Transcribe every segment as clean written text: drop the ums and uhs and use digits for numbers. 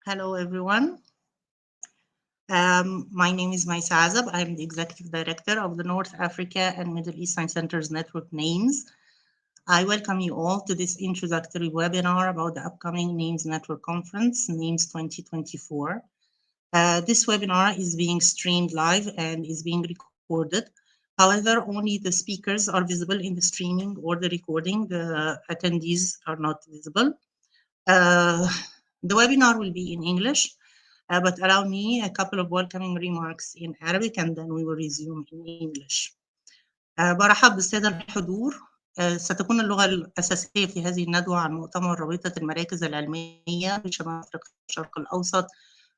Hello, everyone. My name is Maisa Azab. I'm the Executive Director of the North Africa and Middle East Science Centers Network NAMES. I welcome you all to this introductory webinar about the upcoming NAMES Network Conference, NAMES 2024. This webinar is being streamed live and is being recorded. However, only the speakers are visible in the streaming or the recording. The attendees are not visible. The webinar will be in English. But allow me a couple of welcoming remarks in Arabic and then we will resume in English. برحب بالسادة الحضور. ستكون اللغة الأساسية في هذه الندوة عن مؤتمر رابطة المراكز العلمية بشمال أفريقيا والشرق الأوسط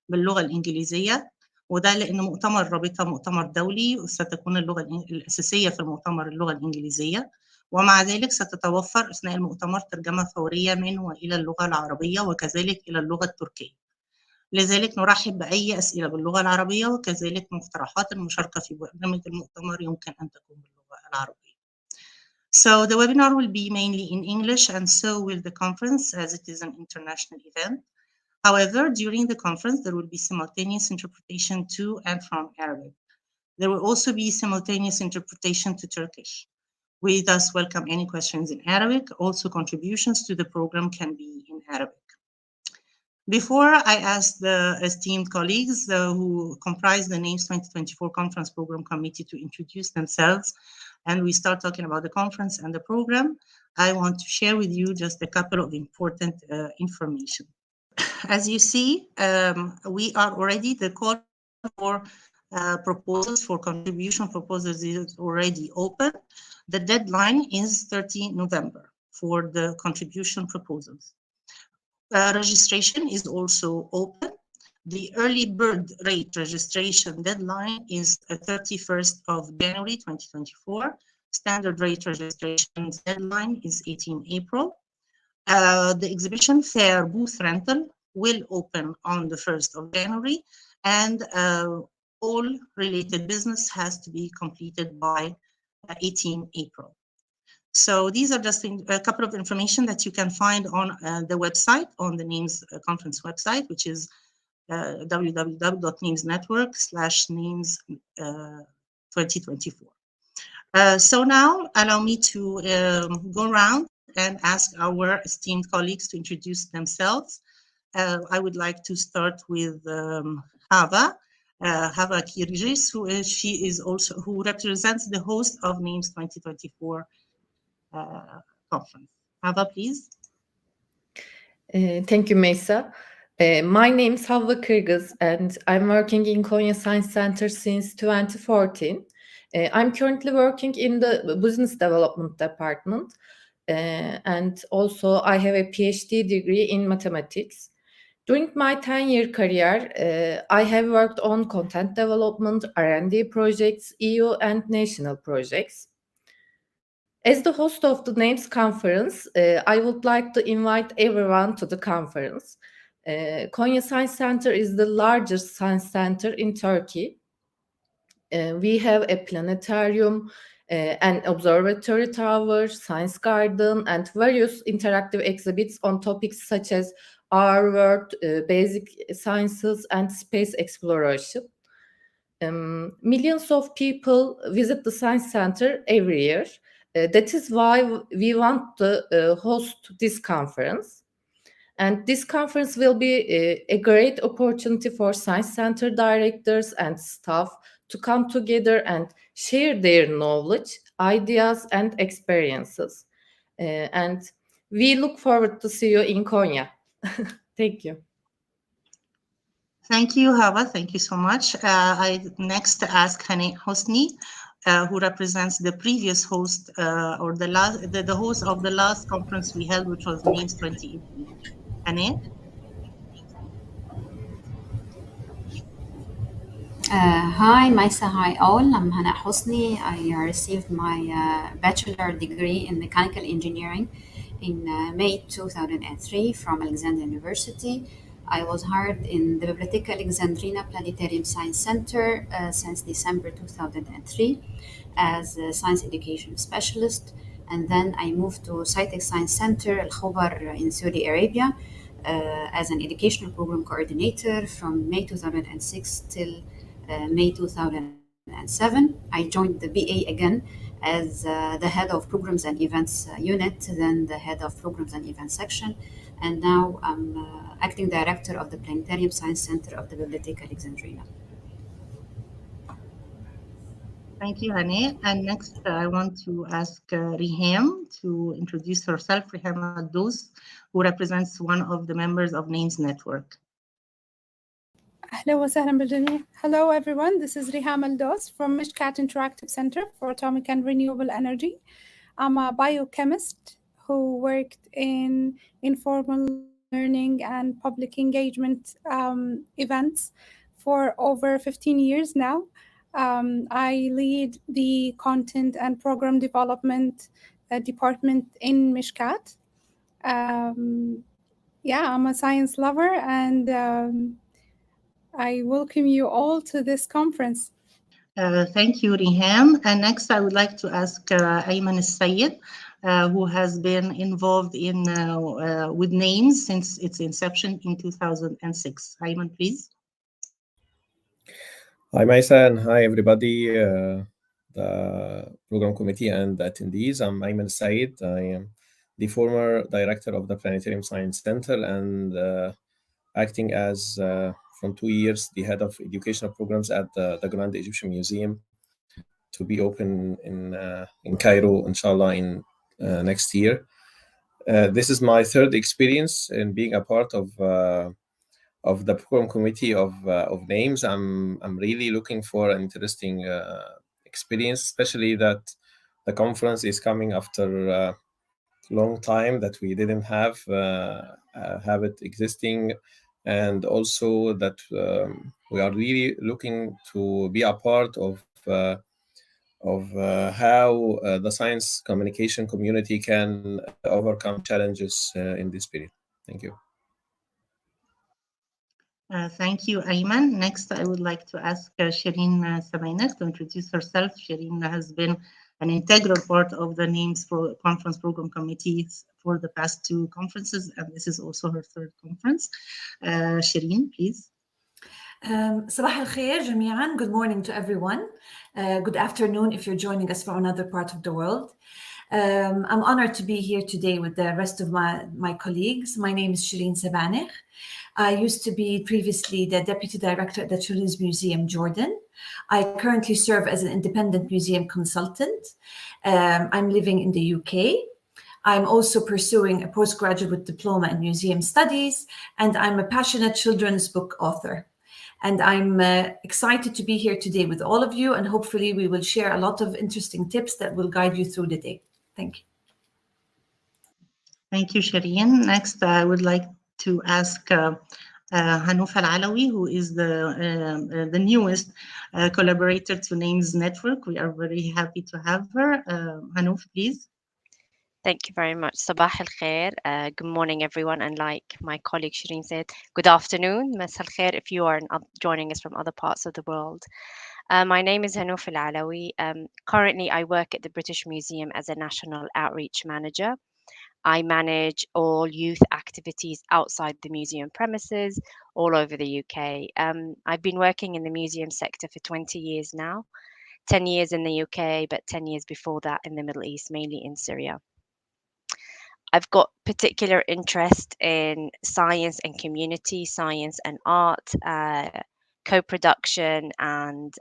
باللغة الإنجليزية، وده لأن مؤتمر رابطة مؤتمر دولي وستكون اللغة الأساسية في المؤتمر اللغة الإنجليزية، ومع ذلك ستتوفر أثناء المؤتمر ترجمة فورية من وإلى اللغة العربية وكذلك إلى اللغة التركية. لذلك نرحب بأي أسئلة باللغة العربية وكذلك مقترحات المشاركة في برنامج المؤتمر يمكن أن تكون باللغة العربية. So the webinar will be mainly in English and so will the conference as it is an international event. However, during the conference, there will be simultaneous interpretation to and from Arabic. There will also be simultaneous interpretation to Turkish. We thus welcome any questions in Arabic. Also, contributions to the program can be in Arabic. Before I ask the esteemed colleagues who comprise the NAMES 2024 Conference Program Committee to introduce themselves, and we start talking about the conference and the program, I want to share with you just a couple of important information. As you see, we are already, the call for proposals, for contribution proposals is already open. The deadline is 30 November for the contribution proposals. Registration is also open. The early bird rate registration deadline is 31st of January 2024. Standard rate registration deadline is 18 April. The exhibition fair booth rental will open on the 1st of January, and all related business has to be completed by 18 April. So these are just a couple of information that you can find on the website, on the NAMES conference website, which is www.namesnetwork/names2024. So now allow me to go around and ask our esteemed colleagues to introduce themselves. I would like to start with Hava Kirgis, who represents the host of NAMES 2024 conference. Hava, please. Thank you, Mesa. My name is Havva Kırgız, and I'm working in Konya Science Center since 2014. I'm currently working in the Business Development Department, and also I have a PhD degree in mathematics. During my 10-year career, I have worked on content development, R&D projects, EU and national projects. As the host of the NAMES conference, I would like to invite everyone to the conference. Konya Science Center is the largest science center in Turkey. We have a planetarium, an observatory tower, science garden, and various interactive exhibits on topics such as our world, basic sciences, and space exploration. Millions of people visit the Science Center every year. That is why we want to host this conference. And this conference will be a great opportunity for Science Center directors and staff to come together and share their knowledge, ideas, and experiences. And we look forward to see you in Konya. Thank you. Thank you, Hava. Thank you so much. I next ask Hane Hosni, who represents the previous host or the host of the last conference we held, which was NAMES 2018. Hane? Hi, Maisa. Hi, all. I'm Hana Hosni. I received my bachelor degree in mechanical engineering in May 2003 from Alexandria University. I was hired in the Biblioteca Alexandrina Planetarium Science Center since December 2003 as a science education specialist. And then I moved to SciTech Science Center, Al Khobar in Saudi Arabia as an educational program coordinator from May 2006 till May 2007. I joined the BA again as the head of programs and events unit, then the head of programs and events section, and now I'm acting director of the Planetarium Science Center of the Bibliotheca Alexandrina. Thank you, Hane. And next, I want to ask Riham to introduce herself. Riham Addos, who represents one of the members of NAMES Network. أهلا وسهلا بالجميع. Hello everyone, this is Riham Aldos from Mishkat Interactive Center for Atomic and Renewable Energy. I'm a biochemist who worked in informal learning and public engagement events for over 15 years now. I lead the content and program development department in Mishkat. Yeah, I'm a science lover and I welcome you all to this conference. Thank you, Riham. And next, I would like to ask Ayman Al-Sayed, who has been involved in with NAMES since its inception in 2006. Ayman, please. Hi, Maisa, and hi, everybody, the program committee and the attendees. I'm Ayman Said. I am the former director of the Planetarium Science Center and acting as, from 2 years, the head of educational programs at the Grand Egyptian Museum to be open in Cairo, inshallah, in next year. This is my third experience in being a part of the program committee of NAMES. I'm really looking for an interesting experience, especially that the conference is coming after a long time that we didn't have it existing, and also that we are really looking to be a part of how the science communication community can overcome challenges in this period. Thank you. Thank you, Ayman. Next, I would like to ask Shireen Sabaynek to introduce herself. Shireen has been an integral part of the NAMES conference program committees for the past 2 conferences, and this is also her 3rd conference. Shireen, please. صباح الخير جميعا. Good morning to everyone. Good afternoon if you're joining us from another part of the world. I'm honored to be here today with the rest of my colleagues. My name is Shireen Sabanech. I used to be previously the Deputy Director at the Children's Museum Jordan. I currently serve as an independent museum consultant. I'm living in the UK. I'm also pursuing a postgraduate diploma in museum studies, and I'm a passionate children's book author. And I'm excited to be here today with all of you, and hopefully we will share a lot of interesting tips that will guide you through the day. Thank you. Thank you, Shireen. Next, I would like to ask Hanouf Al-Alawi, who is the newest collaborator to NAMES Network. We are very happy to have her. Hanouf, please. Thank you very much. Sabah al khair. Good morning, everyone. And like my colleague Shireen said, good afternoon. Mas al khair if you are joining us from other parts of the world. My name is Hanouf Al-Alawi. Currently, I work at the British Museum as a National Outreach Manager. I manage all youth activities outside the museum premises all over the UK. I've been working in the museum sector for 20 years now, 10 years in the UK, but 10 years before that in the Middle East, mainly in Syria. I've got particular interest in science and community, science and art, co-production, and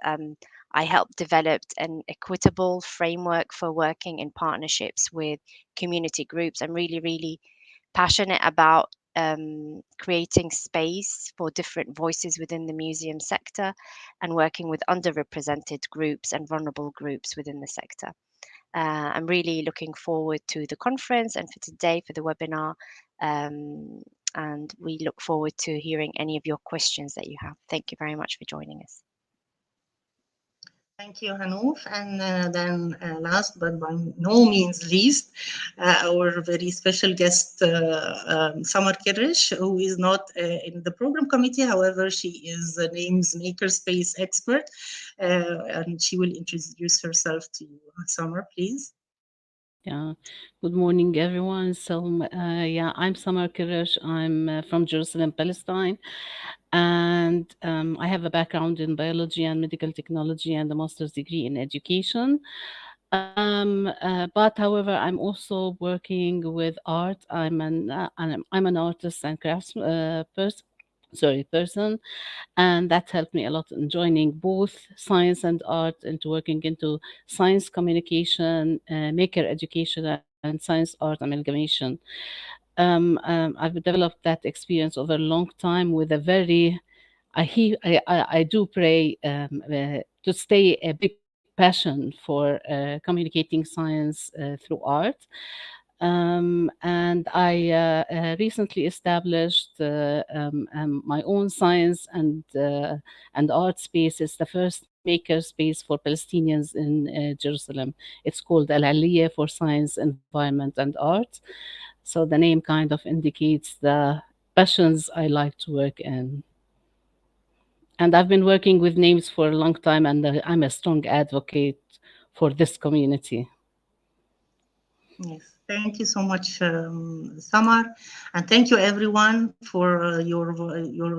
I helped develop an equitable framework for working in partnerships with community groups. I'm really, really passionate about creating space for different voices within the museum sector and working with underrepresented groups and vulnerable groups within the sector. I'm really looking forward to the conference and for today for the webinar. And we look forward to hearing any of your questions that you have. Thank you very much for joining us. Thank you, Hanouf. And then last but by no means least, our very special guest, Samar Kirish, who is not in the program committee. However, she is a NAMES makerspace expert, and she will introduce herself to you. Samar, please. Yeah. Good morning, everyone. So, yeah, I'm Samar Kirish. I'm from Jerusalem, Palestine. And I have a background in biology and medical technology and a master's degree in education. But however, I'm also working with art. I'm an artist and crafts person, and that helped me a lot in joining both science and art into working into science communication, maker education, and science art amalgamation. I've developed that experience over a long time with a very I do pray to stay a big passion for communicating science through art. And I recently established my own science and art space. It's the first maker space for Palestinians in Jerusalem. It's called Al Aliyah for Science, Environment, and Art. So the name kind of indicates the passions I like to work in. And I've been working with names for a long time, and I'm a strong advocate for this community. Yes, thank you so much, Samar, and thank you everyone for your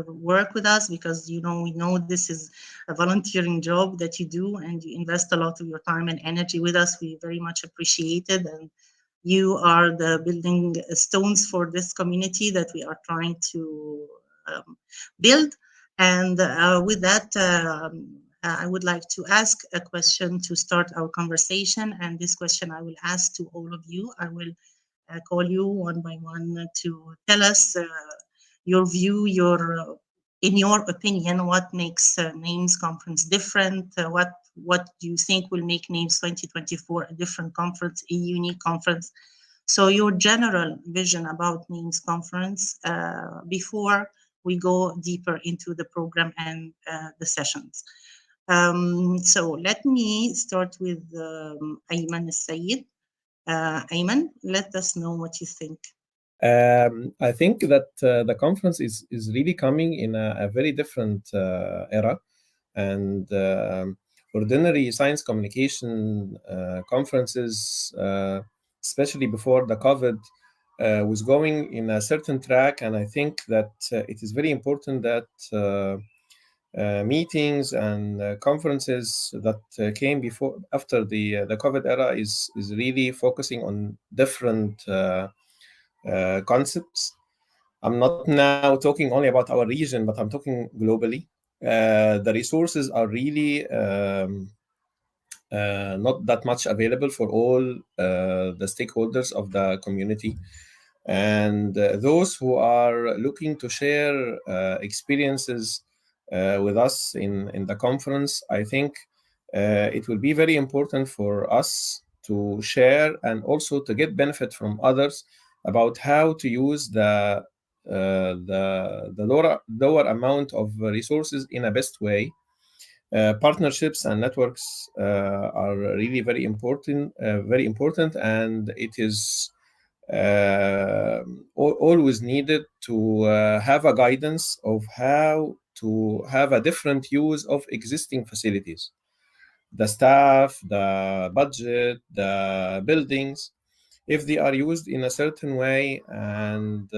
work with us, because we know this is a volunteering job that you do, and you invest a lot of your time and energy with us. We very much appreciate it, and you are the building stones for this community that we are trying to build. And with that, I would like to ask a question to start our conversation. And this question I will ask to all of you. I will call you one by one to tell us your view, in your opinion, what makes NAMES conference different? What do you think will make NAMES 2024 a different conference, a unique conference? So your general vision about NAMES conference before we go deeper into the program and the sessions. So let me start with Ayman Al-Sayed. Ayman, let us know what you think. I think that the conference is really coming in a very different era, and ordinary science communication conferences, especially before the COVID, was going in a certain track, and I think that it is very important that meetings and conferences that came before after the COVID era is really focusing on different concepts. I'm not now talking only about our region, but I'm talking globally. The resources are really not that much available for all the stakeholders of the community. And those who are looking to share experiences with us in the conference, I think it will be very important for us to share and also to get benefit from others about how to use the lower amount of resources in a best way. Partnerships and networks are really very important, and it is always needed to have a guidance of how to have a different use of existing facilities, the staff, the budget, the buildings. If they are used in a certain way, and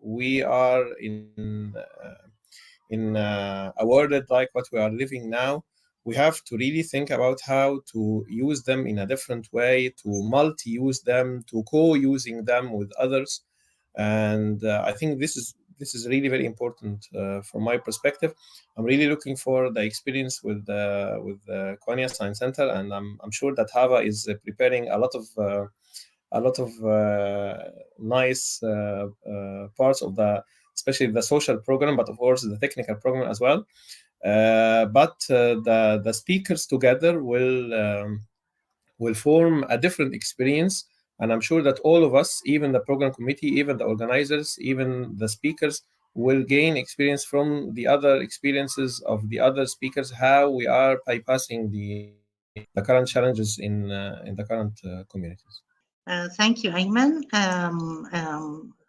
we are in a world like what we are living now, we have to really think about how to use them in a different way, to multi-use them, to co-using them with others. And I think this is really very important from my perspective. I'm really looking for the experience with Konya Science Center, and I'm sure that Hava is preparing a lot of nice parts of especially the social program, but of course the technical program as well. But the speakers together will form a different experience, and I'm sure that all of us, even the program committee, even the organizers, even the speakers, will gain experience from the other experiences of the other speakers, how we are bypassing the current challenges in the current communities. Thank you, Ayman.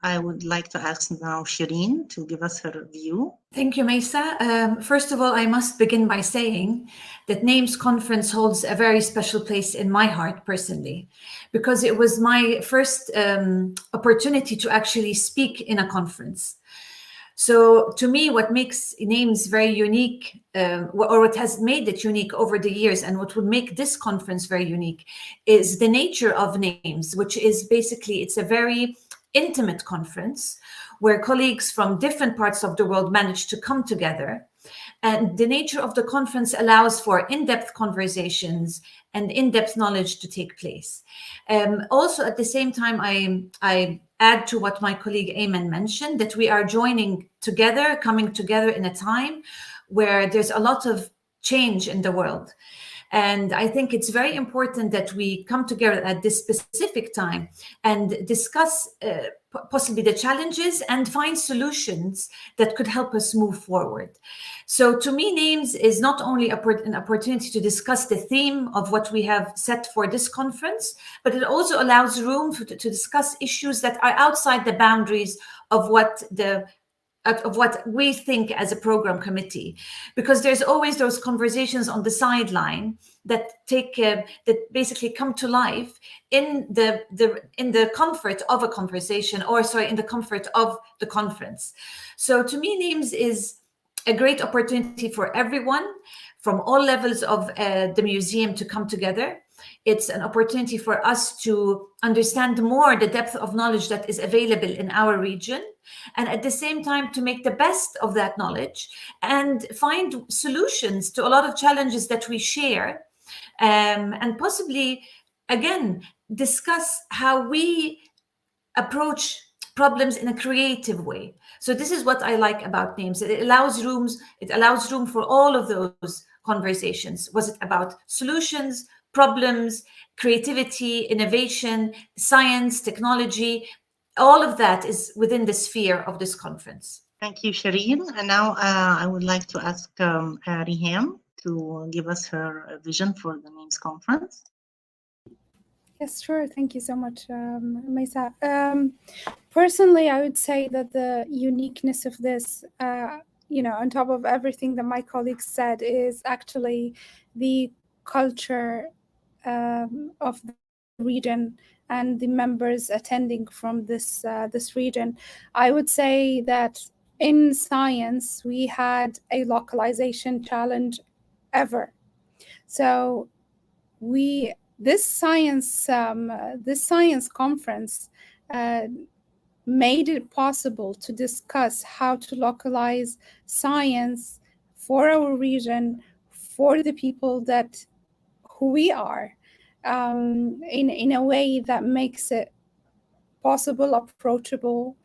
I would like to ask now Shireen to give us her view. Thank you, Mesa. First of all, I must begin by saying that NAMES Conference holds a very special place in my heart personally, because it was my first opportunity to actually speak in a conference. So to me, what makes NAMES very unique, or what has made it unique over the years, and what would make this conference very unique, is the nature of NAMES, which is basically, it's a very intimate conference where colleagues from different parts of the world manage to come together. And the nature of the conference allows for in-depth conversations and in-depth knowledge to take place. Also, at the same time, I add to what my colleague Ayman mentioned, that we are joining together, coming together in a time where there's a lot of change in the world. And I think it's very important that we come together at this specific time and discuss possibly the challenges and find solutions that could help us move forward. So to me, NAMES is not only an opportunity to discuss the theme of what we have set for this conference, but it also allows room to discuss issues that are outside the boundaries of what we think as a program committee, because there's always those conversations on the sideline that that basically come to life in the comfort of a conversation, or in the comfort of the conference. So to me, NAMES is a great opportunity for everyone from all levels of the museum to come together. It's an opportunity for us to understand more the depth of knowledge that is available in our region, and at the same time to make the best of that knowledge and find solutions to a lot of challenges that we share, and possibly, again, discuss how we approach problems in a creative way. So this is what I like about NAMES. It allows room for all of those conversations. Was it about solutions, problems, creativity, innovation, science, technology? All of that is within the sphere of this conference. Thank you, Shireen. And now I would like to ask Riham to give us her vision for the NAMES conference. Yes, sure. Thank you so much, Mesa. Personally, I would say that the uniqueness of this, on top of everything that my colleagues said, is actually the culture of the region and the members attending from this region. I would say that in science, we had a localization challenge ever. So this science conference made it possible to discuss how to localize science for our region, for the people who we are, in a way that makes it possible, approachable,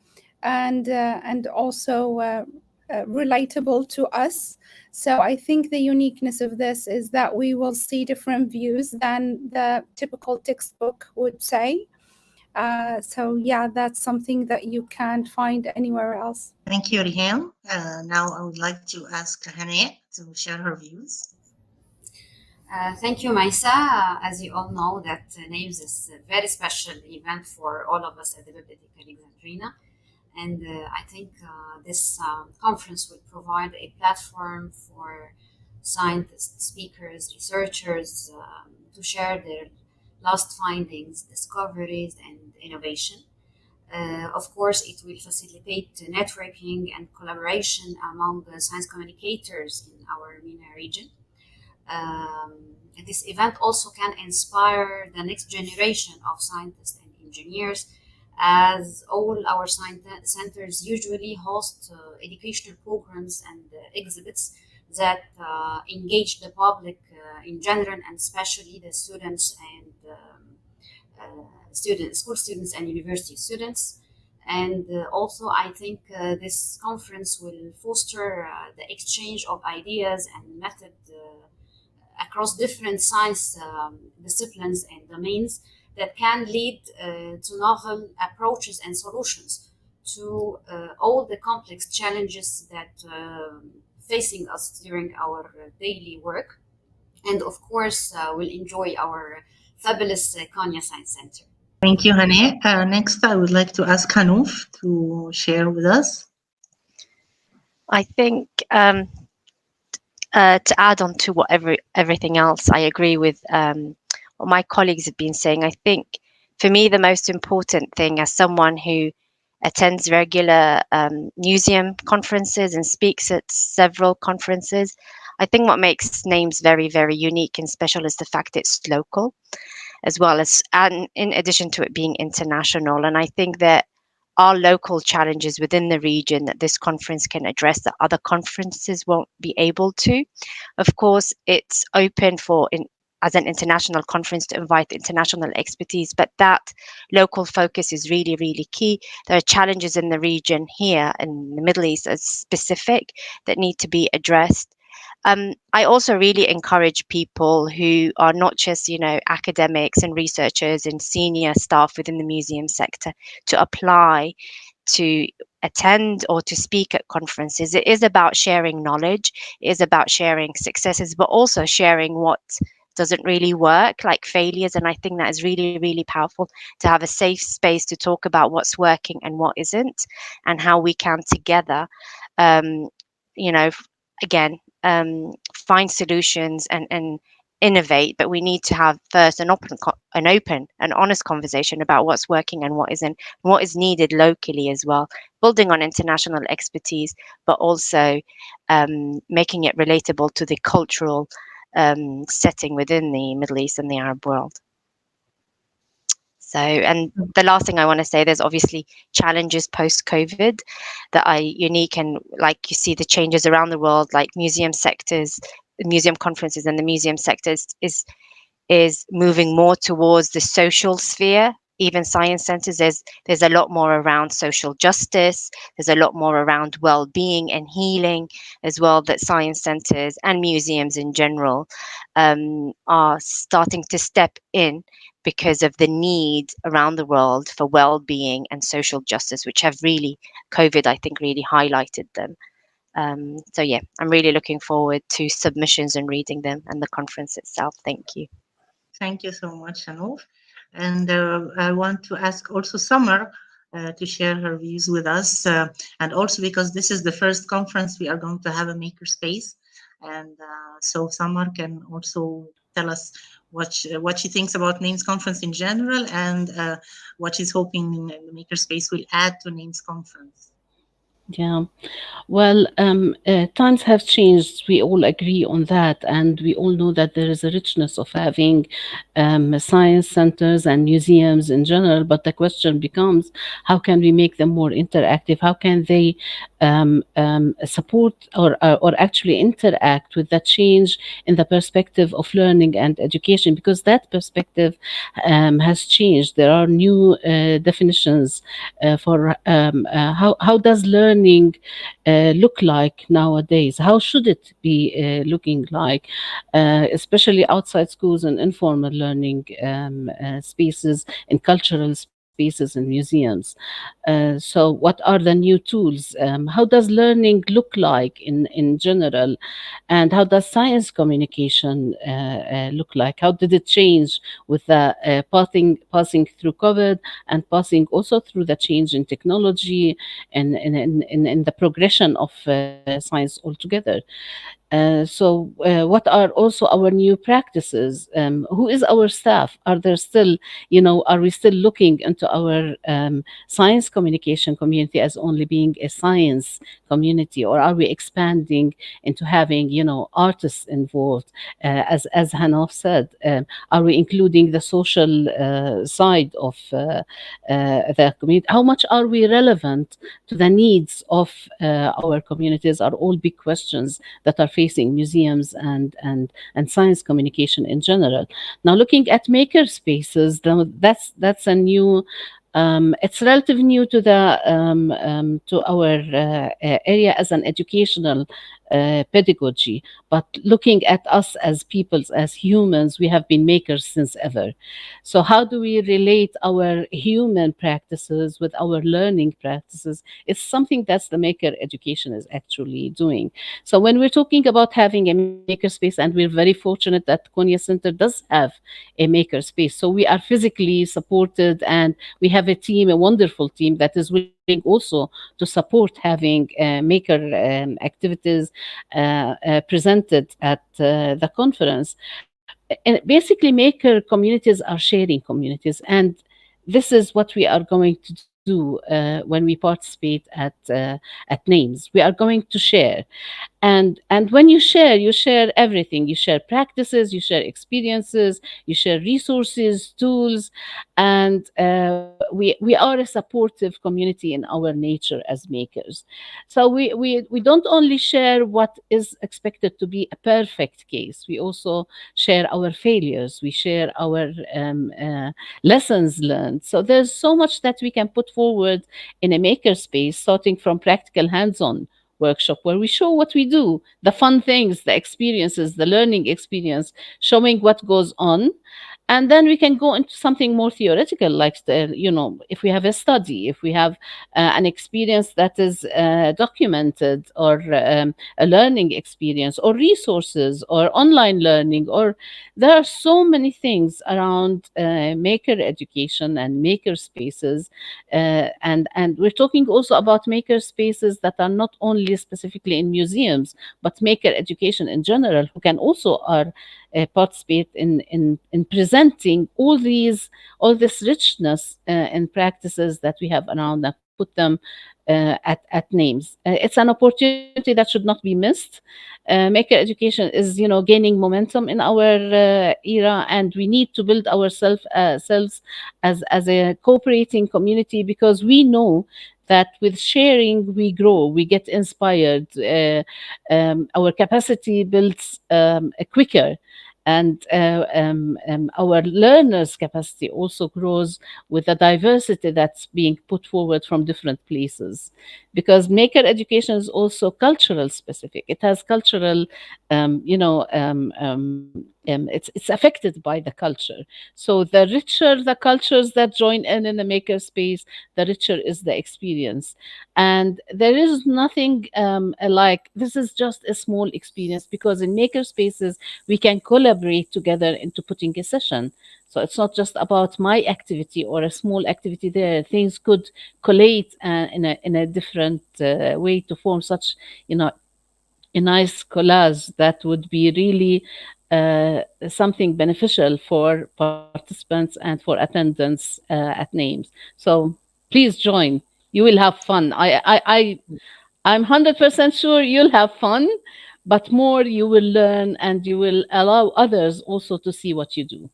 and also relatable to us. So I think the uniqueness of this is that we will see different views than the typical textbook would say. So yeah, that's something that you can't find anywhere else. Thank you, Riham. Now I would like to ask Hannah to share her views. Thank you, Maisa. As you all know, that NAMES is a very special event for all of us at the Bibliotheca Alexandrina. And I think this conference will provide a platform for scientists, speakers, researchers to share their last findings, discoveries, and innovation. Of course, it will facilitate networking and collaboration among the science communicators in our MENA region. This event also can inspire the next generation of scientists and engineers, as all our science centers usually host educational programs and exhibits that engage the public in general, and especially the students and school students and university students. And also, I think this conference will foster the exchange of ideas and methods across different science disciplines and domains that can lead to novel approaches and solutions to all the complex challenges that facing us during our daily work. And of course, we'll enjoy our fabulous Konya Science Center. Thank you, Hane. Next, I would like to ask Hanouf to share with us. I think to add on to what everything else, I agree with what my colleagues have been saying. I think for me, the most important thing as someone who attends regular museum conferences and speaks at several conferences, I think what makes names very, very unique and special is the fact it's local, as well as, and in addition to it being international. And I think that are local challenges within the region that this conference can address that other conferences won't be able to. Of course, it's open for as an international conference to invite international expertise, but that local focus is really, really key. There are challenges in the region here in the Middle East as specific that need to be addressed. I also really encourage people who are not just, academics and researchers and senior staff within the museum sector to apply to attend or to speak at conferences. It is about sharing knowledge, it is about sharing successes, but also sharing what doesn't really work, like failures. And I think that is really, really powerful to have a safe space to talk about what's working and what isn't, and how we can together, um, again, find solutions and innovate. But we need to have first an open and honest conversation about what's working and what isn't, what is needed locally as well, building on international expertise, but also making it relatable to the cultural setting within the Middle East and the Arab world. So, and the last thing I want to say, there's obviously challenges post-COVID that are unique, and like you see the changes around the world, like museum sectors, museum conferences, and the museum sectors is moving more towards the social sphere. Even science centers, there's a lot more around social justice. There's a lot more around well-being and healing as well, that science centers and museums in general are starting to step in because of the need around the world for well-being and social justice, which have really, COVID, I think, really highlighted them. So yeah, I'm really looking forward to submissions and reading them and the conference itself. Thank you. Thank you so much, Hanouf. And I want to ask also Summer to share her views with us. And also because this is the first conference, we are going to have a makerspace. And so Summer can also tell us what she thinks about NAMES conference in general, and what she's hoping the makerspace will add to NAMES conference. Yeah. Well, times have changed. We all agree on that, and we all know that there is a richness of having science centers and museums in general. But the question becomes, how can we make them more interactive? How can they support or actually interact with the change in the perspective of learning and education? Because that perspective has changed. There are new definitions for how does learning look like nowadays? How should it be looking like, especially outside schools and informal learning spaces, in cultural spaces and museums? So, what are the new tools? How does learning look like in general? And how does science communication look like? How did it change with the passing through COVID, and passing also through the change in technology and in the progression of science altogether? What are also our new practices? Who is our staff? Are there still, are we still looking into our science communication community as only being a science community, or are we expanding into having, artists involved? As Hanouf said, are we including the social side of the community? How much are we relevant to the needs of our communities? Are all big questions that are facing museums and science communication in general. Now, looking at maker spaces, that's a new. It's relatively new to our area as an educational pedagogy, but looking at us as peoples, as humans, we have been makers since ever. So how do we relate our human practices with our learning practices? It's something that's the maker education is actually doing. So when we're talking about having a makerspace, and we're very fortunate that Konya Center does have a makerspace, so we are physically supported, and we have a team, a wonderful team that is willing also to support having maker activities presented at the conference. And basically, maker communities are sharing communities, and this is what we are going to do when we participate at names. We are going to share, and when you share everything. You share practices, you share experiences, you share resources, tools, and we are a supportive community in our nature as makers. So we don't only share what is expected to be a perfect case. We also share our failures, we share our lessons learned. So there's so much that we can put forward in a makerspace, starting from practical hands-on workshop where we show what we do, the fun things, the experiences, the learning experience, showing what goes on. And then we can go into something more theoretical, like if we have a study, if we have an experience that is documented, or a learning experience, or resources, or online learning, or there are so many things around maker education and maker spaces. And we're talking also about maker spaces that are not only specifically in museums, but maker education in general, who can also participate in presenting all this richness in practices that we have around, and put them at names. It's an opportunity that should not be missed. Maker education is, gaining momentum in our era, and we need to build ourselves selves as a cooperating community, because we know that with sharing we grow, we get inspired, our capacity builds quicker, and our learners' capacity also grows with the diversity that's being put forward from different places. Because maker education is also cultural specific. It has cultural, it's affected by the culture. So the richer the cultures that join in the maker space, the richer is the experience. And there is nothing like this is just a small experience, because in maker spaces we can collaborate together into putting a session. So it's not just about my activity or a small activity there. Things could collate in a different way to form such, a nice collage that would be really something beneficial for participants and for attendance at names. So please join. You will have fun. I'm 100% sure you'll have fun, but more you will learn, and you will allow others also to see what you do.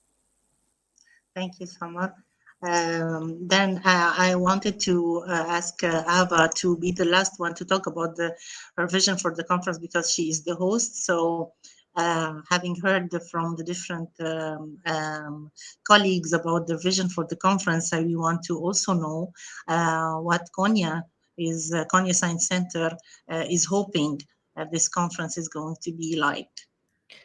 Thank you, Samar. Then I wanted to ask Ava to be the last one to talk about her vision for the conference, because she is the host. So having heard from the different colleagues about the vision for the conference, we want to also know what Konya Science Center is hoping this conference is going to be like.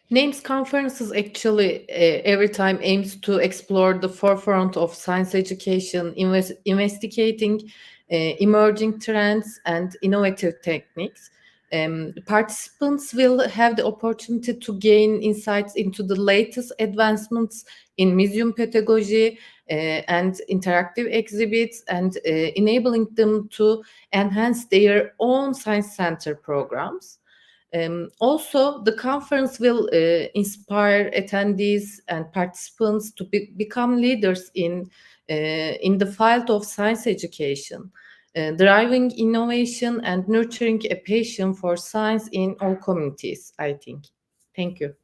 Names conferences actually every time aims to explore the forefront of science education, investigating emerging trends and innovative techniques. Participants will have the opportunity to gain insights into the latest advancements in museum pedagogy and interactive exhibits, and enabling them to enhance their own science center programs. Also, the conference will inspire attendees and participants to become leaders in the field of science education, driving innovation and nurturing a passion for science in all communities, I think. Thank you.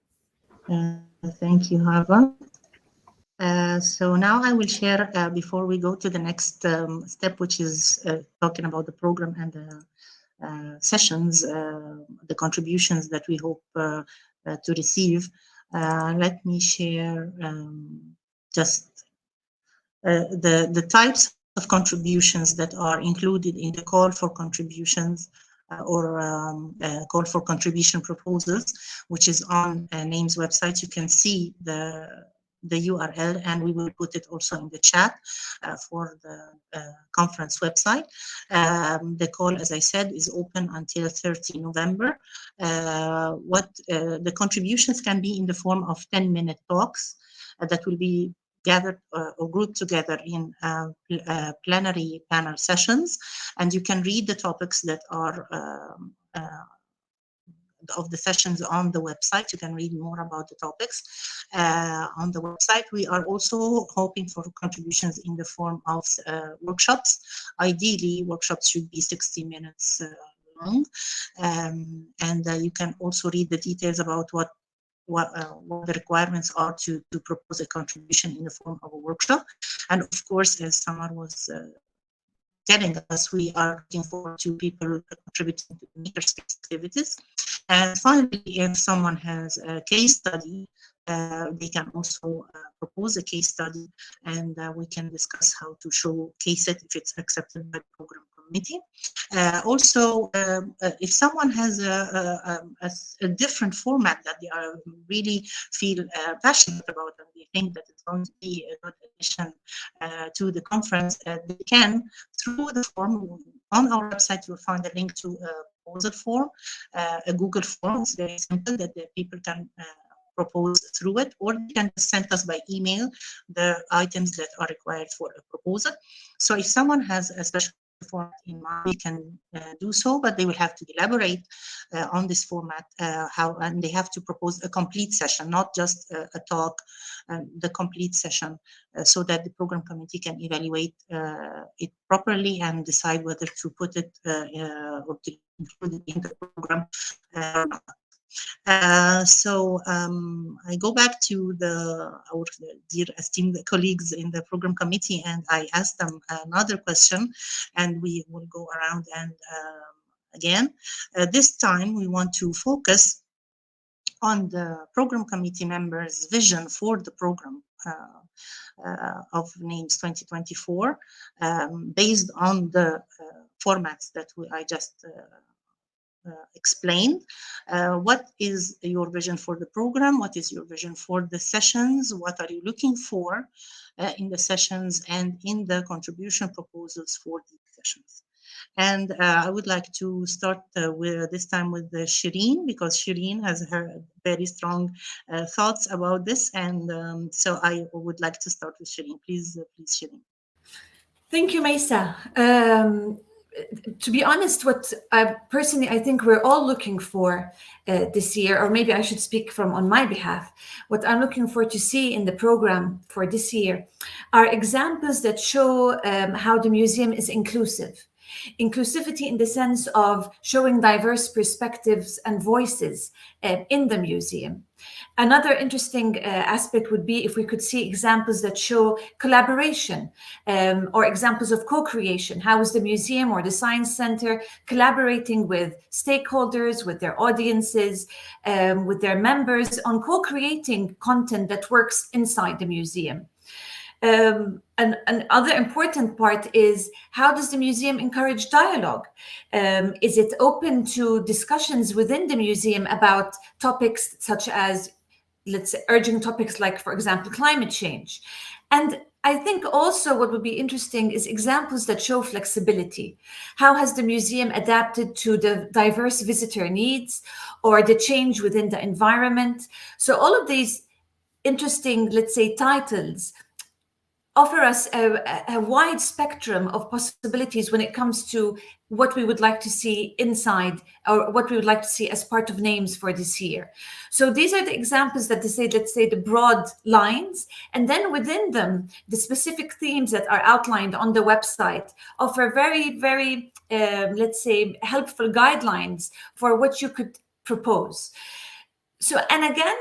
Thank you, Hava. So now I will share, before we go to the next step, which is talking about the program and the sessions, the contributions that we hope to receive. Let me share just the types of contributions that are included in the call for contributions call for contribution proposals, which is on NAME's website. You can see the URL, and we will put it also in the chat for the conference website. The call, as I said, is open until 30 November. The contributions can be in the form of 10-minute talks that will be gathered or grouped together in plenary panel sessions, and you can read the topics that are of the sessions on the website. You can read more about the topics on the website. We are also hoping for contributions in the form of workshops. Ideally, workshops should be 60 minutes long, and you can also read the details about what the requirements are to propose a contribution in the form of a workshop. And of course, as Samar was telling us, we are looking forward to people contributing to makerspace activities. And finally, if someone has a case study, they can also propose a case study, and we can discuss how to showcase it if it's accepted by the program committee. Also, if someone has a different format that they are really feel passionate about, and they think that it's going to be a good addition to the conference, they can, through the form on our website, you'll find a link to a proposal form, a Google form. It's very simple that the people can propose through it, or they can send us by email the items that are required for a proposal. So if someone has a special format in mind, we can do so, but they will have to elaborate on this format, and they have to propose a complete session, not just a talk, the complete session, so that the program committee can evaluate it properly and decide whether to put it or to include it in the program or not. I go back to our dear esteemed colleagues in the program committee, and I ask them another question, and we will go around and again. This time we want to focus on the program committee members' vision for the program of NAMES 2024, based on the formats that I just explained. What is your vision for the program? What is your vision for the sessions? What are you looking for in the sessions and in the contribution proposals for these sessions? And I would like to start this time with Shireen, because Shireen has her very strong thoughts about this. And so I would like to start with Shireen. Please, Shireen. Thank you, Maysa. To be honest, what personally I think we're all looking for this year, or maybe I should speak on my behalf, what I'm looking for to see in the program for this year are examples that show how the museum is inclusive. Inclusivity in the sense of showing diverse perspectives and voices in the museum. Another interesting aspect would be if we could see examples that show collaboration or examples of co-creation. How is the museum or the science center collaborating with stakeholders, with their audiences, with their members on co-creating content that works inside the museum? Another important part is, how does the museum encourage dialogue? Is it open to discussions within the museum about topics such as, let's say, urgent topics like, for example, climate change? And I think also what would be interesting is examples that show flexibility. How has the museum adapted to the diverse visitor needs or the change within the environment? So all of these interesting, let's say, titles offer us a wide spectrum of possibilities when it comes to what we would like to see inside, or what we would like to see as part of NAMES for this year. So these are the examples that let's say the broad lines, and then within them, the specific themes that are outlined on the website offer very, very, let's say, helpful guidelines for what you could propose. So, and again,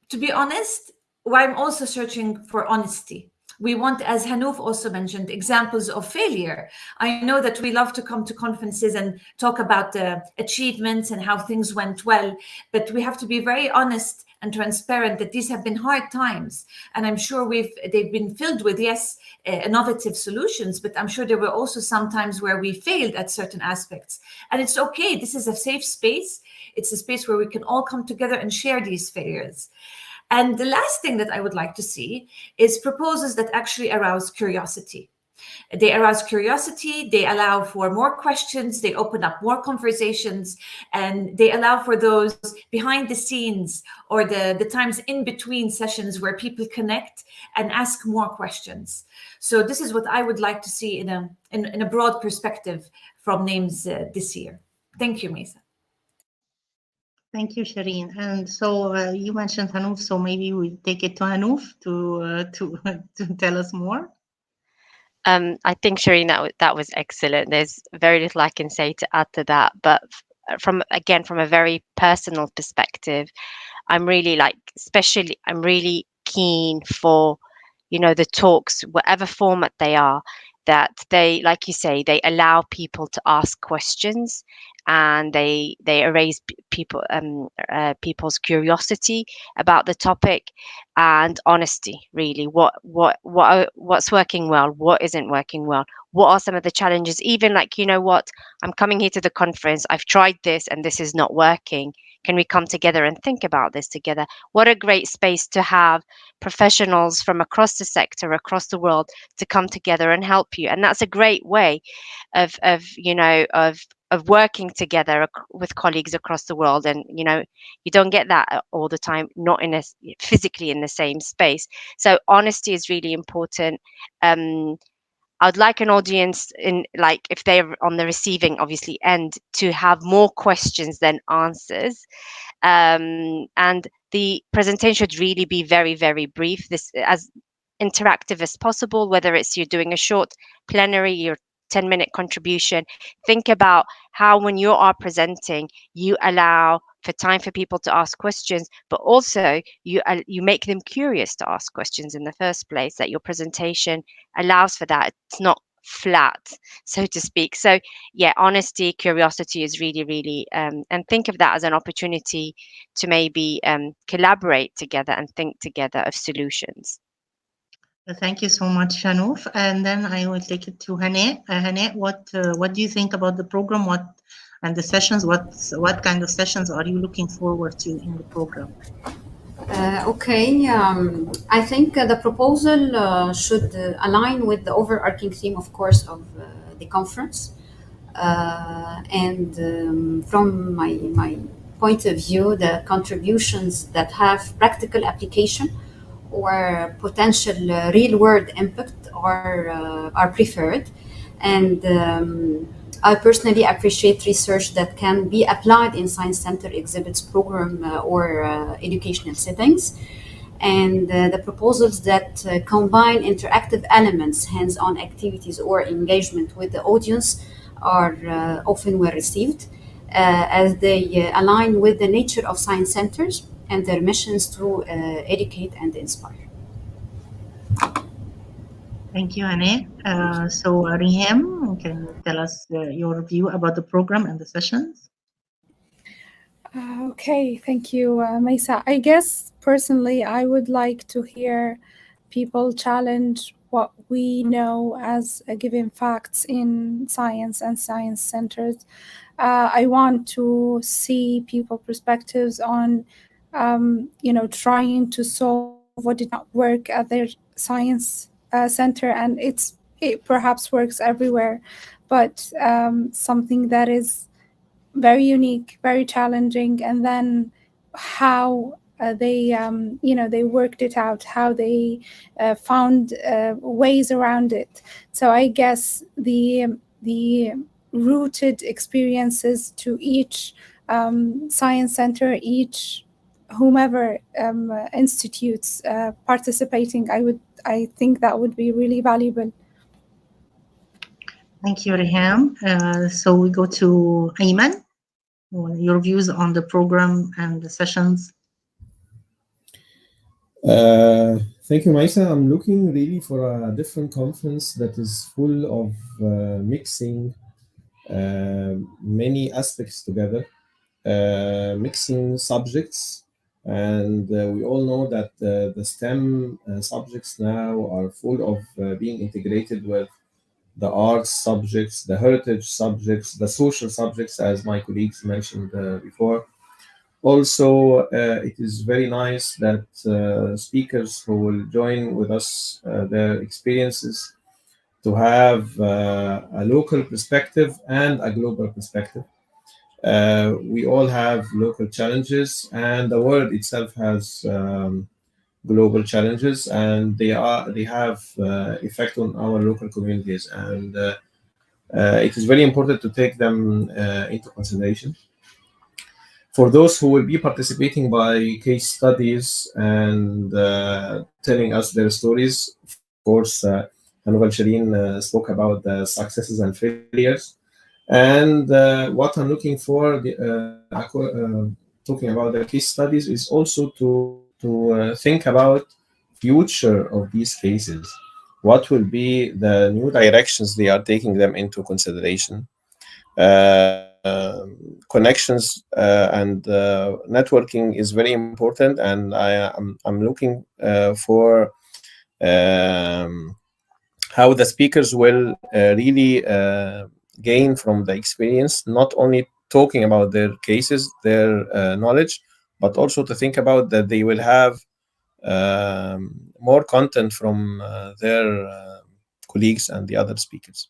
to be honest, I'm also searching for honesty. We want, as Hanouf also mentioned, examples of failure. I know that we love to come to conferences and talk about the achievements and how things went well, but we have to be very honest and transparent that these have been hard times. And I'm sure they've been filled with, yes, innovative solutions, but I'm sure there were also some times where we failed at certain aspects. And it's okay. This is a safe space. It's a space where we can all come together and share these failures. And the last thing that I would like to see is proposals that actually arouse curiosity. They arouse curiosity, they allow for more questions, they open up more conversations, and they allow for those behind the scenes or the times in between sessions where people connect and ask more questions. So this is what I would like to see in a broad perspective from names this year. Thank you, Mesa. Thank you, Shireen. And so you mentioned Hanouf, so maybe we take it to Hanouf to tell us more. I think Shireen, that was excellent. There's very little I can say to add to that, but from a very personal perspective, I'm really I'm really keen for, the talks, whatever format they are, that they, like you say, they allow people to ask questions, and they raise people's curiosity about the topic, and honesty, really. What's working well, what isn't working well, what are some of the challenges, even like, what, I'm coming here to the conference, I've tried this and this is not working. Can we come together and think about this together? What a great space to have professionals from across the sector, across the world, to come together and help you. And that's a great way of working together with colleagues across the world. And you don't get that all the time, not physically in the same space. So honesty is really important. I'd like an audience, if they're on the receiving, obviously, end, to have more questions than answers. And the presentation should really be very, very brief, this as interactive as possible, whether it's you're doing a short plenary, your 10-minute contribution. Think about how, when you are presenting, you allow for time for people to ask questions, but also you make them curious to ask questions in the first place, that your presentation allows for that. It's not flat, so to speak. So yeah, honesty, curiosity is really, really, and think of that as an opportunity to maybe collaborate together and think together of solutions. Thank you so much, Hanouf. And then I will take it to Hane. Hane, what do you think about the program? And the sessions? What kind of sessions are you looking forward to in the program? Okay, I think the proposal should align with the overarching theme, of course, of the conference. And from my point of view, the contributions that have practical application or potential real-world impact are preferred. And I personally appreciate research that can be applied in science center exhibits, program, or educational settings. And the proposals that combine interactive elements, hands-on activities, or engagement with the audience are often well received, as they align with the nature of science centers and their missions to educate and inspire. Thank you, Hane. So Riham, can you tell us your view about the program and the sessions? Okay, thank you, Mesa. I guess personally, I would like to hear people challenge what we know as given facts in science and science centers. I want to see people perspectives on, trying to solve what did not work at their science center, and it perhaps works everywhere, but something that is very unique, very challenging, and then how they worked it out, how they found ways around it. So I guess the rooted experiences to each science center, each whomever institutes participating, I think that would be really valuable. Thank you, Riham. So we go to Ayman. Your views on the program and the sessions. Thank you, Maisa. I'm looking really for a different conference that is full of mixing many aspects together, mixing subjects And we all know that the STEM subjects now are full of being integrated with the arts subjects, the heritage subjects, the social subjects, as my colleagues mentioned before. Also, it is very nice that speakers who will join with us their experiences to have a local perspective and a global perspective. We all have local challenges, and the world itself has global challenges, and they have effect on our local communities, and it is very important to take them into consideration. For those who will be participating by case studies and telling us their stories, of course, Hanwal Shireen spoke about the successes and failures. And what I'm looking for, talking about the case studies, is also to think about future of these cases. What will be the new directions they are taking them into consideration? Connections and networking is very important, and I'm looking for um, how the speakers will really gain from the experience, not only talking about their cases, their knowledge, but also to think about that they will have more content from their colleagues and the other speakers.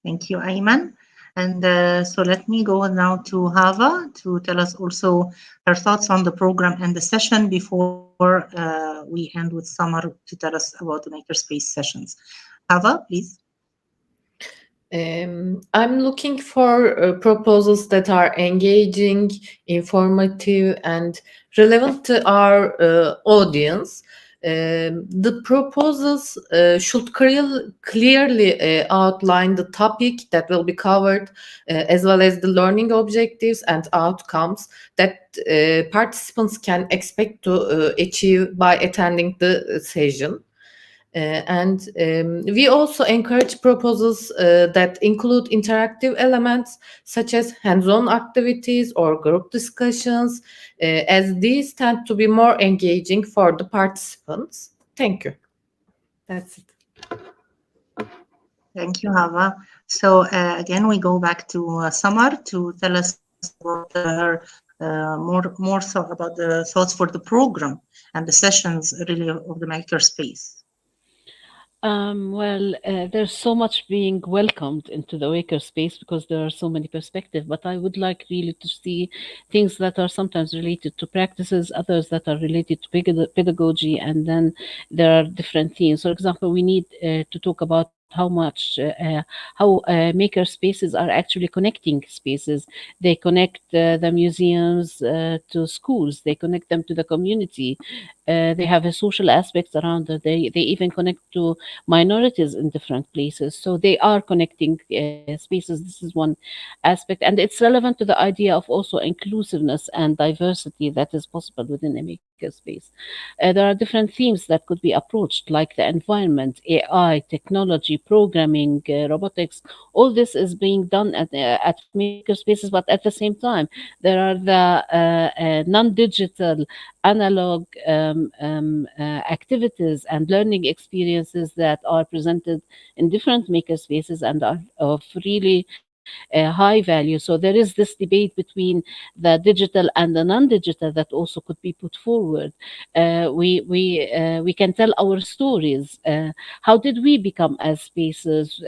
Thank you, Ayman. And so let me go now to Hava to tell us also her thoughts on the program and the session before we end with Samar to tell us about the Makerspace sessions. Hava, please. I'm looking for proposals that are engaging, informative, and relevant to our audience. The proposals should clearly outline the topic that will be covered, as well as the learning objectives and outcomes that participants can expect to achieve by attending the session. And we also encourage proposals that include interactive elements such as hands-on activities or group discussions, as these tend to be more engaging for the participants. Thank you. That's it. Thank you, Hava. So again, we go back to Samar to tell us about more so about the thoughts for the program and the sessions really of the Makerspace. There's so much being welcomed into the Waker space because there are so many perspectives. But I would like really to see things that are sometimes related to practices, others that are related to pedagogy, and then there are different themes. For example, we need to talk about how maker spaces are actually connecting spaces. They connect the museums to schools. They connect them to the community. They have a social aspects around it. They even connect to minorities in different places. So they are connecting spaces. This is one aspect, and it's relevant to the idea of also inclusiveness and diversity that is possible within a makerspace. There are different themes that could be approached, like the environment, AI, technology, programming, robotics. All this is being done at makerspaces, but at the same time, there are the non-digital analog activities and learning experiences that are presented in different makerspaces and are of really high value. So there is this debate between the digital and the non-digital that also could be put forward. We can tell our stories. How did we become as spaces?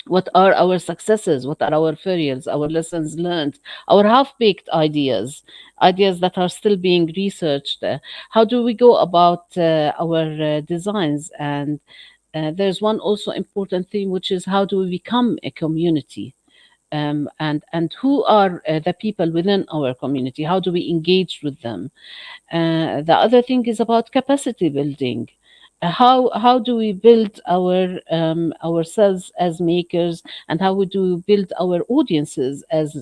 What are our successes? What are our failures, our lessons learned, our half-baked ideas that are still being researched? How do we go about our designs? And there's one also important theme, which is how do we become a community? And who are the people within our community? How do we engage with them? The other thing is about capacity building. how do we build ourselves as makers, and how do we build our audiences as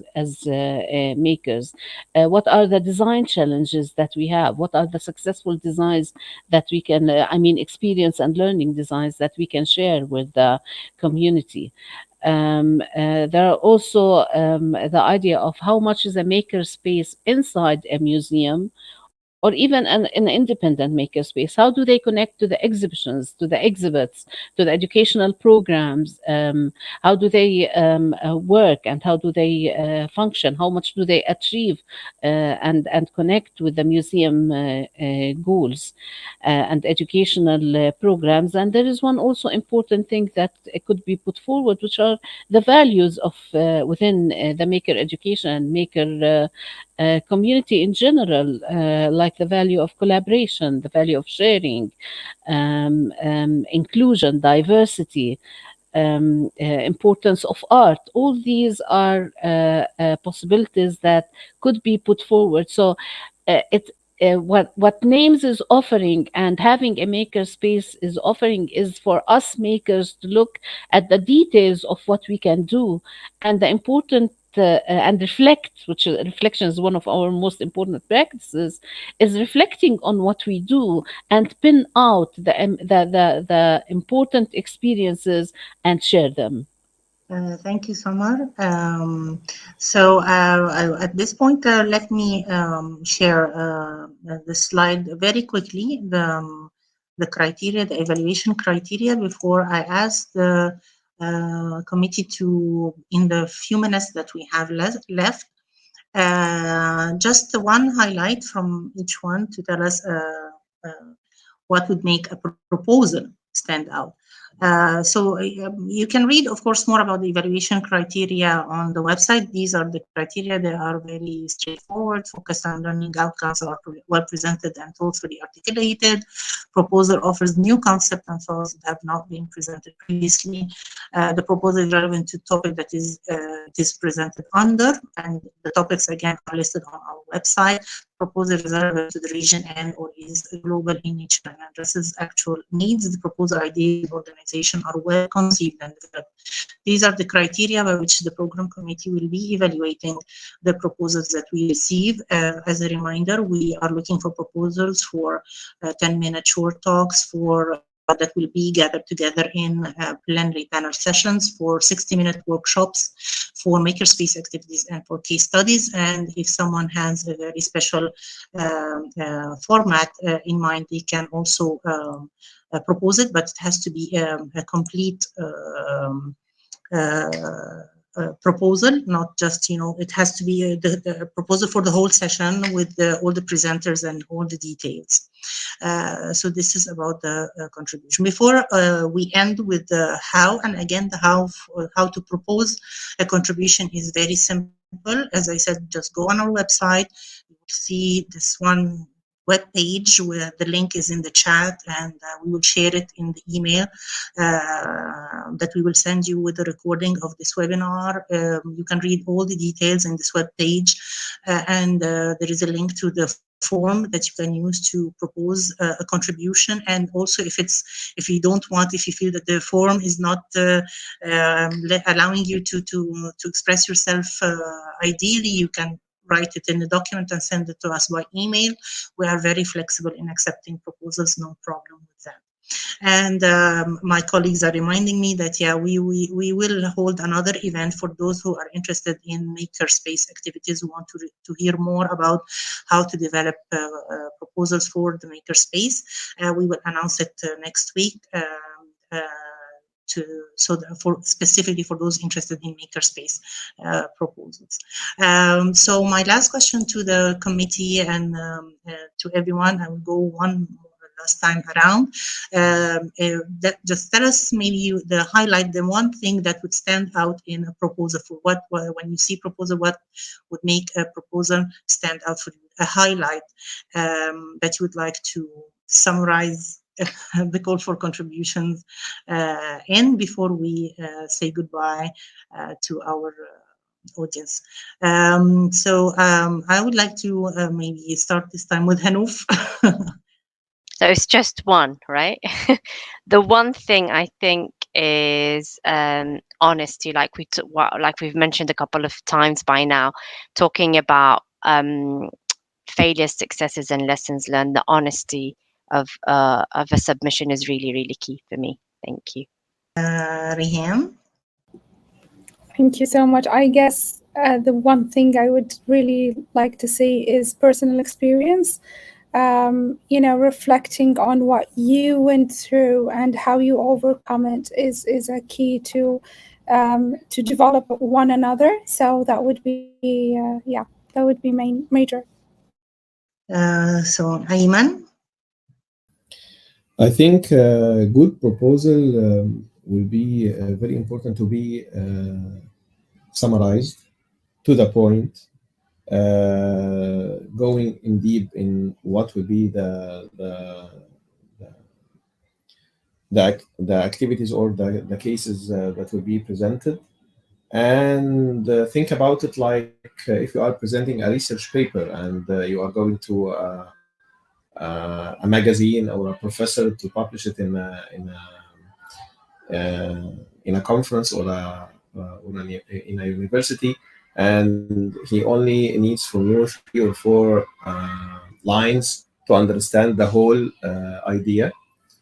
makers? What are the design challenges that we have? What are the successful designs that we can, experience and learning designs that we can share with the community? There are also the idea of how much is a maker space inside a museum, or even an independent makerspace. How do they connect to the exhibitions, to the exhibits, to the educational programs? How do they work, and how do they function? How much do they achieve and connect with the museum goals and educational programs? And there is one also important thing that could be put forward, which are the values of within the maker education and maker community in general, like the value of collaboration, the value of sharing, inclusion, diversity, importance of art. All these are possibilities that could be put forward. So it what names is offering and having a maker space is offering is for us makers to look at the details of what we can do, and the important and reflect, which is, reflection is one of our most important practices, is reflecting on what we do and pin out the important experiences and share them. Thank you, Samar. At this point, let me share the slide very quickly, the criteria, the evaluation criteria, before I ask the committee to, in the few minutes that we have left, just one highlight from each one to tell us what would make a proposal stand out. You can read, of course, more about the evaluation criteria on the website. These are the criteria. They are very straightforward, focused on learning outcomes, are well presented and thoughtfully articulated. Proposal offers new concepts and thoughts that have not been presented previously. The proposal is relevant to topic that it is presented under, and the topics again are listed on our website. Proposal is relevant to the region and or is global in nature and addresses actual needs. The proposal ideas of organization are well conceived and developed. These are the criteria by which the program committee will be evaluating the proposals that we receive. As a reminder, we are looking for proposals for 10-minute short talks, for that will be gathered together in plenary panel sessions, for 60-minute workshops, for makerspace activities, and for case studies. And if someone has a very special format in mind, they can also propose it, but it has to be a complete proposal, not just, it has to be the proposal for the whole session with all the presenters and all the details. So this is about the contribution. Before we end with the how, and again, the how to propose a contribution is very simple. As I said, just go on our website, you will see this one web page where the link is in the chat, and we will share it in the email that we will send you with the recording of this webinar. You can read all the details in this web page, and there is a link to the form that you can use to propose a contribution. And also, if you don't want, if you feel that the form is not allowing you to express yourself ideally, you can write it in the document and send it to us by email. We are very flexible in accepting proposals, no problem with that. And my colleagues are reminding me that, yeah, we will hold another event for those who are interested in makerspace activities, who want to hear more about how to develop proposals for the makerspace. We will announce it next week. Specifically for those interested in makerspace proposals. So my last question to the committee and to everyone, I will go one last time around. That just tell us maybe the highlight, the one thing that would stand out in a proposal. For what, when you see proposal, what would make a proposal stand out for you? A highlight that you would like to summarize the call for contributions in before we say goodbye to our audience. I would like to maybe start this time with Hanouf. So it's just one, right? The one thing I think is honesty, like like we've mentioned a couple of times by now, talking about failures, successes, and lessons learned. The honesty of a submission is really, really key for me. Thank you. Riham? Thank you so much. I guess the one thing I would really like to say is personal experience. Reflecting on what you went through and how you overcome it is a key to develop one another. So that would be that would be major. So Ayman? I think a good proposal will be very important to be summarized to the point, going in deep in what will be the activities or the cases that will be presented, and think about it like if you are presenting a research paper and you are going to a magazine or a professor to publish it in a conference or in a university, and he only needs from you 3 or 4 lines to understand the whole idea.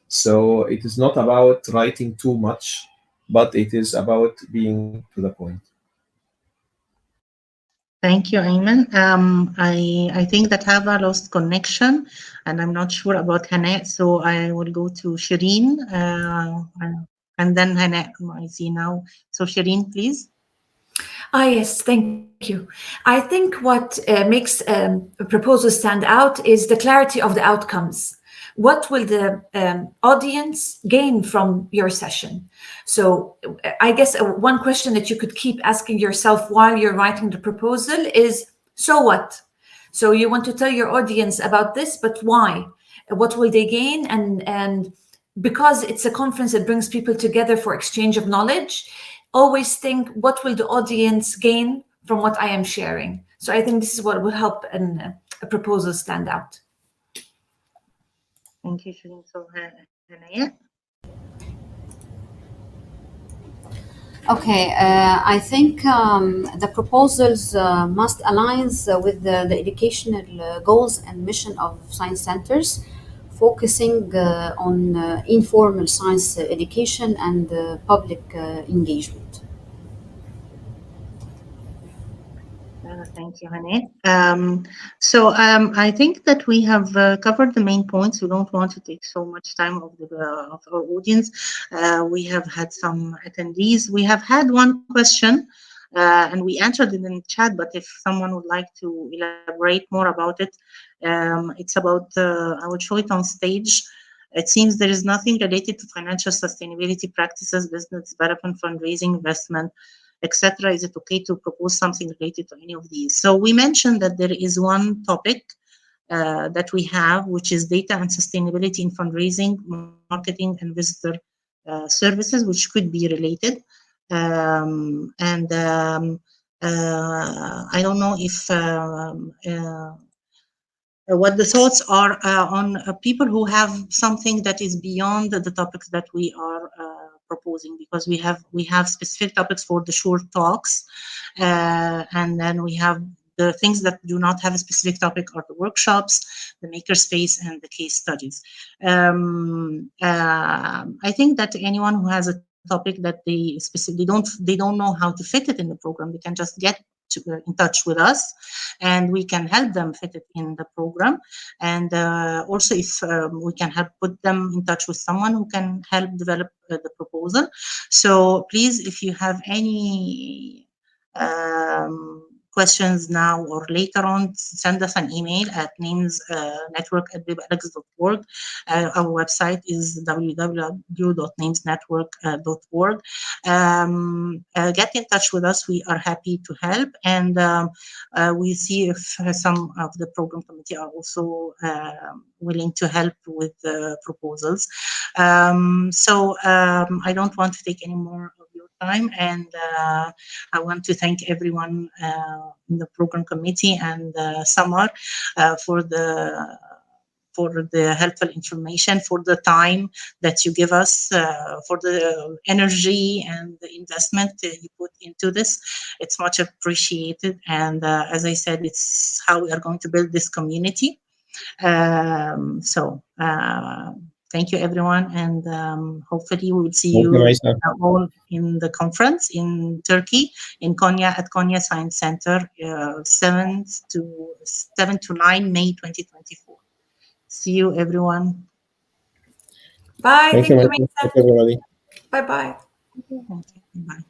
So it is not about writing too much, but it is about being to the point. Thank you, Ayman. I think that Hava lost connection, and I'm not sure about Hannah, so I will go to Shireen, and then Hannah, I see now. So Shireen, please. Yes, thank you. I think what makes a proposal stand out is the clarity of the outcomes. What will the audience gain from your session? So I guess one question that you could keep asking yourself while you're writing the proposal is, so what? So you want to tell your audience about this, but why? What will they gain? And because it's a conference that brings people together for exchange of knowledge, always think, what will the audience gain from what I am sharing? So I think this is what will help a proposal stand out. Thank you, Shireen. So Hannah? Okay, I think the proposals must align with the educational goals and mission of science centers, focusing on informal science education and public engagement. Thank you, Hannah. I think that we have covered the main points. We don't want to take so much time of our audience. We have had some attendees. We have had one question, and we answered it in the chat. But if someone would like to elaborate more about it, it's about. I will show it on stage. It seems there is nothing related to financial sustainability practices, business development, fundraising, investment, etc. Is it okay to propose something related to any of these? So we mentioned that there is one topic that we have, which is data and sustainability in fundraising, marketing, and visitor services, which could be related. I don't know if what the thoughts are on people who have something that is beyond the topics that we are proposing, because we have specific topics for the short talks, and then we have the things that do not have a specific topic are the workshops, the makerspace, and the case studies. I think that anyone who has a topic that they specifically don't know how to fit it in the program, they can just get in touch with us, and we can help them fit it in the program. And also, if we can help put them in touch with someone who can help develop the proposal. So please, if you have any questions now or later on, send us an email at namesnetwork@bibalex.org. Our website is www.namesnetwork.org. Get in touch with us. We are happy to help, and we see if some of the program committee are also willing to help with the proposals. I don't want to take any more of your time, and I want to thank everyone in the program committee and Samar for for the helpful information, for the time that you give us, for the energy and the investment you put into this. It's much appreciated. And as I said, it's how we are going to build this community. Thank you, everyone, and hopefully we will see you all in the conference in Turkey, in Konya, at Konya Science Center, 7 to 9 May 2024. See you, everyone. Bye. Thank you, everybody. Bye-bye. Bye.